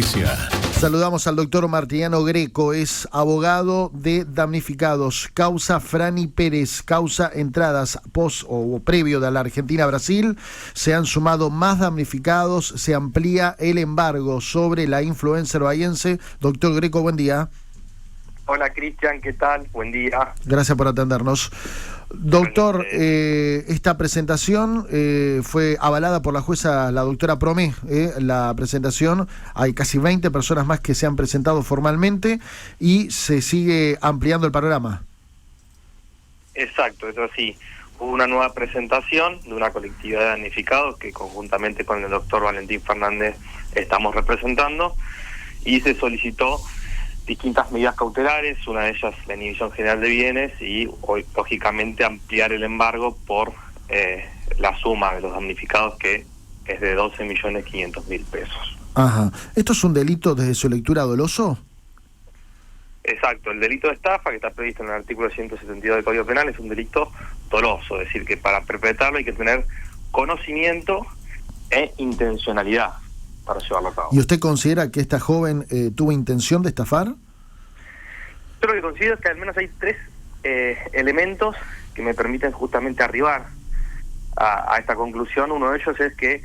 justicia. Saludamos al doctor Martiniano Greco, es abogado de damnificados. Causa Franny Pérez, causa entradas post o previo de la Argentina a Brasil. Se han sumado más damnificados, se amplía el embargo sobre la influencer bahiense. Doctor Greco, buen día. Hola Cristian, ¿qué tal? Buen día. Gracias por atendernos. Doctor, esta presentación fue avalada por la jueza, la doctora Promé. La presentación, hay casi 20 personas más que se han presentado formalmente y se sigue ampliando el panorama. Exacto, eso sí. Hubo una nueva presentación de una colectividad de damnificados que conjuntamente con el doctor Valentín Fernández estamos representando, y se solicitó distintas medidas cautelares, una de ellas la inhibición general de bienes y hoy, lógicamente, ampliar el embargo por la suma de los damnificados, que es de 12.500.000 pesos. Ajá. ¿Esto es un delito desde su lectura doloso? Exacto, el delito de estafa, que está previsto en el artículo 172 del Código Penal, es un delito doloso, es decir, que para perpetrarlo hay que tener conocimiento e intencionalidad para llevarlo a cabo. ¿Y usted considera que esta joven tuvo intención de estafar? Yo lo que considero es que al menos hay tres elementos que me permiten justamente arribar a esta conclusión. Uno de ellos es que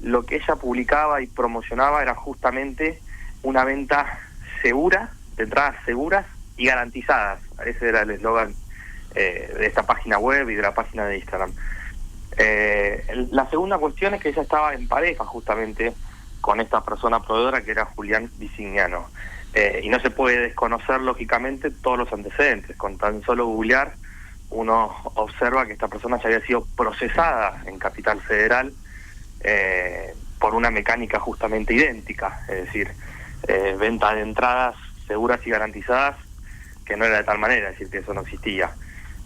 lo que ella publicaba y promocionaba era justamente una venta segura, de entradas seguras y garantizadas. Ese era el eslogan de esta página web y de la página de Instagram. La segunda cuestión es que ella estaba en pareja justamente con esta persona proveedora, que era Julián Bisignano. Y no se puede desconocer, lógicamente, todos los antecedentes. Con tan solo googlear, uno observa que esta persona ya había sido procesada en Capital Federal por una mecánica justamente idéntica, es decir, venta de entradas seguras y garantizadas, que no era de tal manera, es decir, que eso no existía.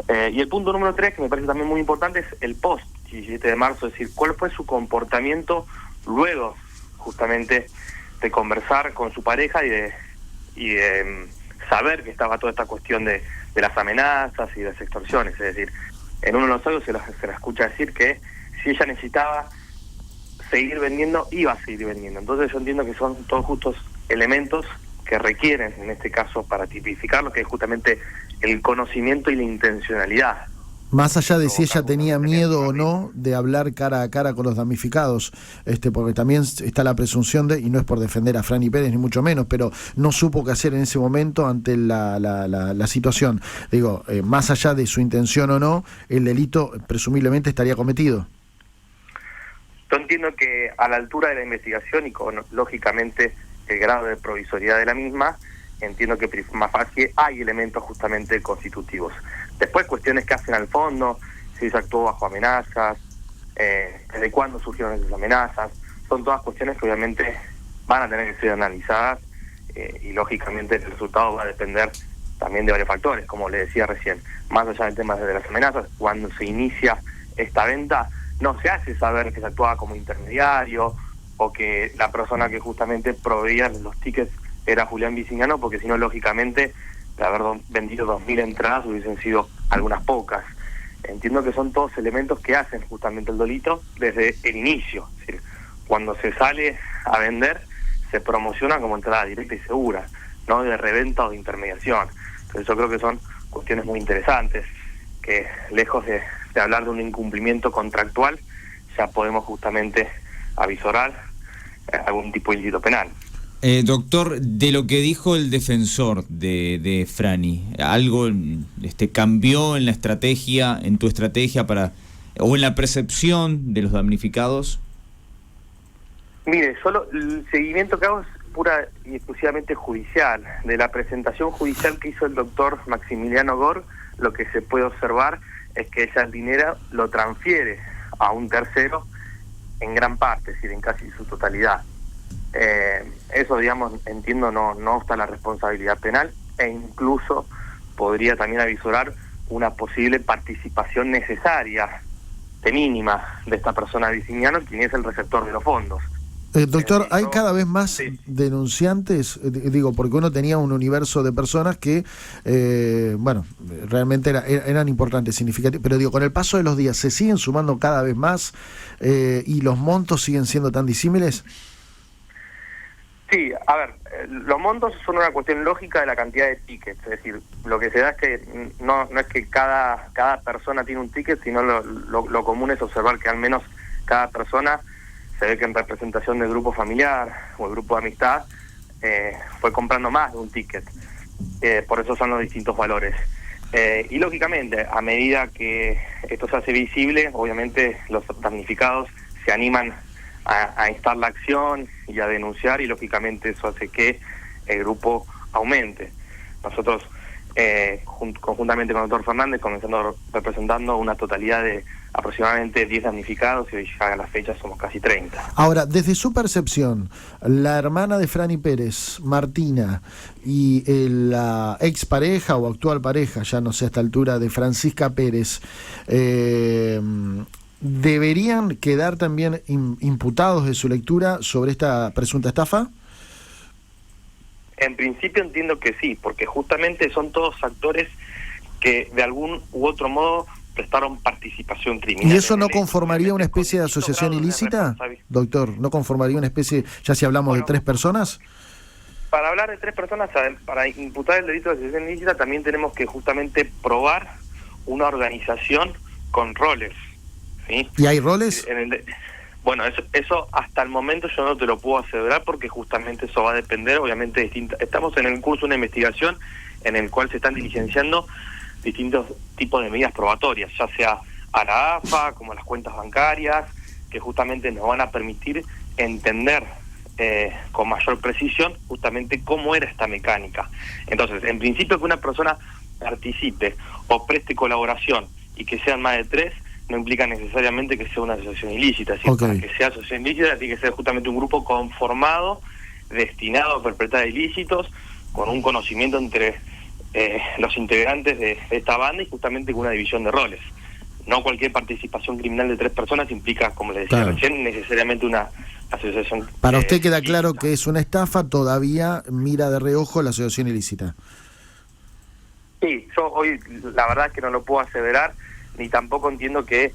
Y el punto número 3, que me parece también muy importante, es el post 17 de marzo, es decir, cuál fue su comportamiento luego justamente de conversar con su pareja y de saber que estaba toda esta cuestión de las amenazas y de las extorsiones. Es decir, en uno de los audios se la escucha decir que si ella necesitaba seguir vendiendo, iba a seguir vendiendo. Entonces yo entiendo que son todos justos elementos que requieren, en este caso, para tipificarlo, que es justamente el conocimiento y la intencionalidad. Más allá de si ella tenía miedo o no de hablar cara a cara con los damnificados, porque también está la presunción de, y no es por defender a Franny Pérez ni mucho menos, pero no supo qué hacer en ese momento ante la situación. Digo, más allá de su intención o no, el delito presumiblemente estaría cometido. Yo entiendo que a la altura de la investigación y con, lógicamente, el grado de provisoriedad de la misma, entiendo que prima facie hay elementos justamente constitutivos. Después, cuestiones que hacen al fondo, si se actuó bajo amenazas, desde cuándo surgieron esas amenazas, son todas cuestiones que obviamente van a tener que ser analizadas y lógicamente el resultado va a depender también de varios factores, como le decía recién. Más allá del tema de las amenazas, cuando se inicia esta venta, no se hace saber que se actuaba como intermediario o que la persona que justamente proveía los tickets era Julián Bisignano, porque si no, lógicamente, de haber vendido 2.000 entradas hubiesen sido algunas pocas. Entiendo que son todos elementos que hacen justamente el delito desde el inicio. Es decir, cuando se sale a vender, se promociona como entrada directa y segura, no de reventa o de intermediación. Entonces yo creo que son cuestiones muy interesantes, que lejos de hablar de un incumplimiento contractual, ya podemos justamente avisorar algún tipo de ilícito penal. Doctor, de lo que dijo el defensor de Franny, ¿algo cambió en la estrategia, en tu estrategia o en la percepción de los damnificados? Mire, solo el seguimiento que hago es pura y exclusivamente judicial. De la presentación judicial que hizo el doctor Maximiliano Gor, lo que se puede observar es que ella el dinero lo transfiere a un tercero en gran parte, es decir, en casi su totalidad. Eso, digamos, entiendo, no obsta la responsabilidad penal, e incluso podría también avisorar una posible participación necesaria, de mínima, de esta persona Bisignano, quien es el receptor de los fondos. Doctor, hay cada vez más denunciantes, porque uno tenía un universo de personas que, realmente eran importantes, significativas, pero con el paso de los días, ¿se siguen sumando cada vez más y los montos siguen siendo tan disímiles? Sí, a ver, los montos son una cuestión lógica de la cantidad de tickets, es decir, lo que se da es que no es que cada persona tiene un ticket, sino lo común es observar que al menos cada persona se ve que en representación del grupo familiar o el grupo de amistad fue comprando más de un ticket, por eso son los distintos valores. Y lógicamente, a medida que esto se hace visible, obviamente los damnificados se animan a instar la acción y a denunciar, y lógicamente eso hace que el grupo aumente. Nosotros, conjuntamente con el doctor Fernández, comenzando representando una totalidad de aproximadamente 10 damnificados, y hoy ya a la fecha somos casi 30. Ahora, desde su percepción, la hermana de Franny Pérez, Martina, y la expareja o actual pareja, ya no sé a esta altura, de Francisca Pérez, ¿deberían quedar también imputados de su lectura sobre esta presunta estafa? En principio entiendo que sí, porque justamente son todos actores que de algún u otro modo prestaron participación criminal. ¿Y eso no conformaría una especie de asociación ilícita, doctor? ¿No conformaría una especie, ya si hablamos de 3 personas? Para hablar de 3 personas, para imputar el delito de asociación ilícita, también tenemos que justamente probar una organización con roles, ¿sí? ¿Y hay roles? Bueno, eso hasta el momento yo no te lo puedo asegurar, porque justamente eso va a depender, obviamente, estamos en el curso de una investigación en el cual se están diligenciando distintos tipos de medidas probatorias, ya sea a la AFA, como a las cuentas bancarias, que justamente nos van a permitir entender con mayor precisión justamente cómo era esta mecánica. Entonces, en principio, que una persona participe o preste colaboración y que sean más de 3, no implica necesariamente que sea una asociación ilícita. ¿Sí? Okay. Para que sea asociación ilícita tiene que ser justamente un grupo conformado, destinado a perpetrar ilícitos, con un conocimiento entre los integrantes de esta banda, y justamente con una división de roles. No cualquier participación criminal de 3 personas implica, como le decía recién, necesariamente una asociación. Para usted queda ilícita. claro que es una estafa, todavía mira de reojo la asociación ilícita. Sí, yo hoy la verdad es que no lo puedo aseverar, ni tampoco entiendo que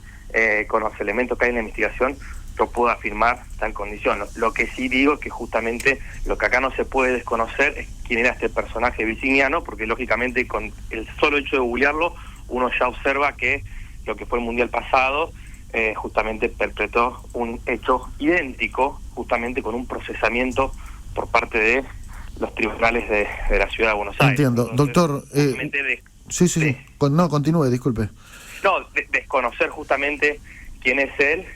con los elementos que hay en la investigación yo pueda afirmar tal condición. Lo que sí digo es que justamente lo que acá no se puede desconocer es quién era este personaje virginiano, porque lógicamente con el solo hecho de googlearlo uno ya observa que lo que fue el Mundial pasado justamente perpetró un hecho idéntico, justamente con un procesamiento por parte de los tribunales de la ciudad de Buenos Aires. Entiendo. Entonces, doctor, sí. No, continúe, disculpe. No, desconocer justamente quién es él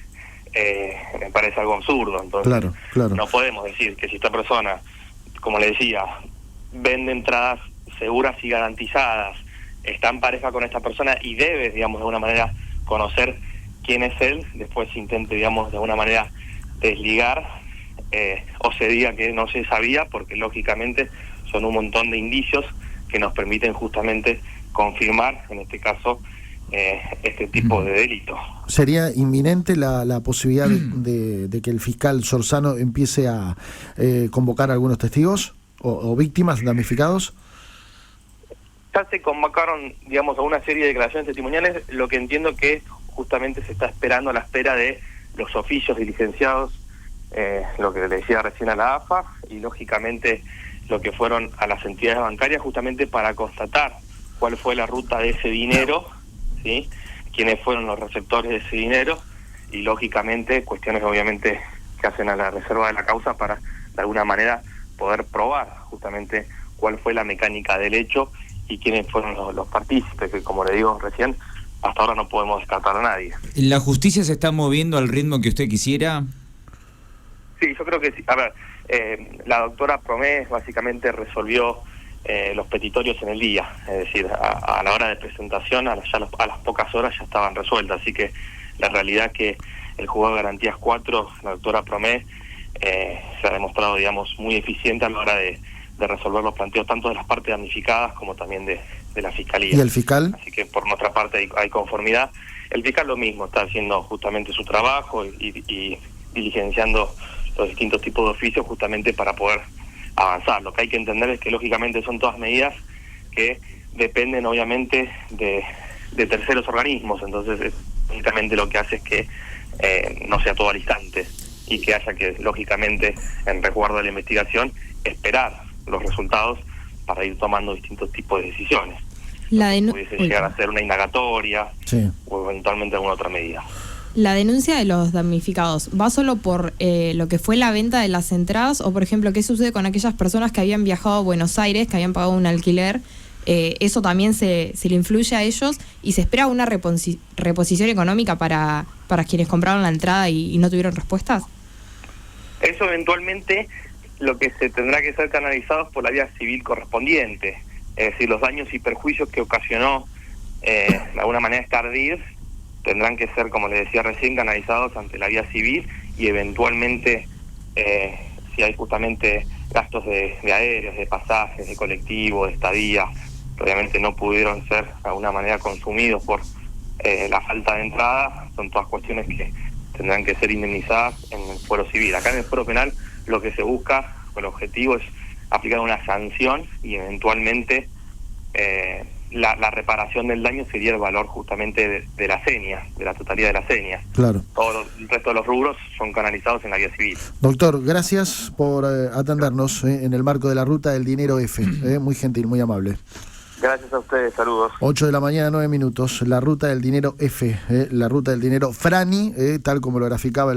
me parece algo absurdo. Entonces, claro. No podemos decir que si esta persona, como le decía, vende entradas seguras y garantizadas, está en pareja con esta persona y debe, digamos, de alguna manera conocer quién es él, después intente, digamos, de alguna manera desligar o se diga que no se sabía, porque lógicamente son un montón de indicios que nos permiten justamente confirmar, en este caso, este tipo de delito. ¿Sería inminente la posibilidad de que el fiscal Sorzano empiece a convocar a algunos testigos o víctimas damnificados? Ya se convocaron, digamos, a una serie de declaraciones testimoniales. Lo que entiendo que justamente se está esperando a la espera de los oficios diligenciados, lo que le decía recién a la AFA, y lógicamente lo que fueron a las entidades bancarias, justamente para constatar cuál fue la ruta de ese dinero, ¿sí? Quiénes fueron los receptores de ese dinero, y lógicamente cuestiones obviamente que hacen a la reserva de la causa para de alguna manera poder probar justamente cuál fue la mecánica del hecho y quiénes fueron los partícipes, que como le digo recién, hasta ahora no podemos descartar a nadie. ¿La justicia se está moviendo al ritmo que usted quisiera? Sí, yo creo que sí. A ver, la doctora Promé básicamente resolvió los petitorios en el día, es decir, a la hora de presentación, a las pocas horas ya estaban resueltas, así que la realidad es que el juzgado de garantías 4, la doctora Promé, se ha demostrado, digamos, muy eficiente a la hora de resolver los planteos tanto de las partes damnificadas como también de la Fiscalía. ¿Y el fiscal? Así que por nuestra parte hay conformidad. El fiscal lo mismo, está haciendo justamente su trabajo y diligenciando los distintos tipos de oficios justamente para poder avanzar. Lo que hay que entender es que lógicamente son todas medidas que dependen obviamente de terceros organismos, entonces únicamente lo que hace es que no sea todo al instante. y que haya que, lógicamente, en resguardo de la investigación, esperar los resultados para ir tomando distintos tipos de decisiones. Pudiese llegar a ser una indagatoria, sí, o eventualmente alguna otra medida. ¿La denuncia de los damnificados va solo por lo que fue la venta de las entradas o, por ejemplo, qué sucede con aquellas personas que habían viajado a Buenos Aires, que habían pagado un alquiler? ¿Eso también se le influye a ellos y se espera una reposición económica para quienes compraron la entrada y no tuvieron respuestas? Eso eventualmente lo que se tendrá que ser canalizado por la vía civil correspondiente, es decir, los daños y perjuicios que ocasionó de alguna manera esta ardid tendrán que ser, como les decía recién, canalizados ante la vía civil y eventualmente si hay justamente gastos de aéreos, de pasajes, de colectivo, de estadía, obviamente no pudieron ser de alguna manera consumidos por la falta de entrada, son todas cuestiones que tendrán que ser indemnizadas en el fuero civil. Acá en el fuero penal lo que se busca, o el objetivo es aplicar una sanción y eventualmente la reparación del daño sería el valor justamente de la seña, de la totalidad de las señas. Claro. Todo el resto de los rubros son canalizados en la vía civil. Doctor, gracias por atendernos en el marco de la Ruta del Dinero F. Muy gentil, muy amable. Gracias a ustedes, saludos. 8 de la mañana, 9 minutos. La Ruta del Dinero F, la Ruta del Dinero Frani, tal como lo graficaba el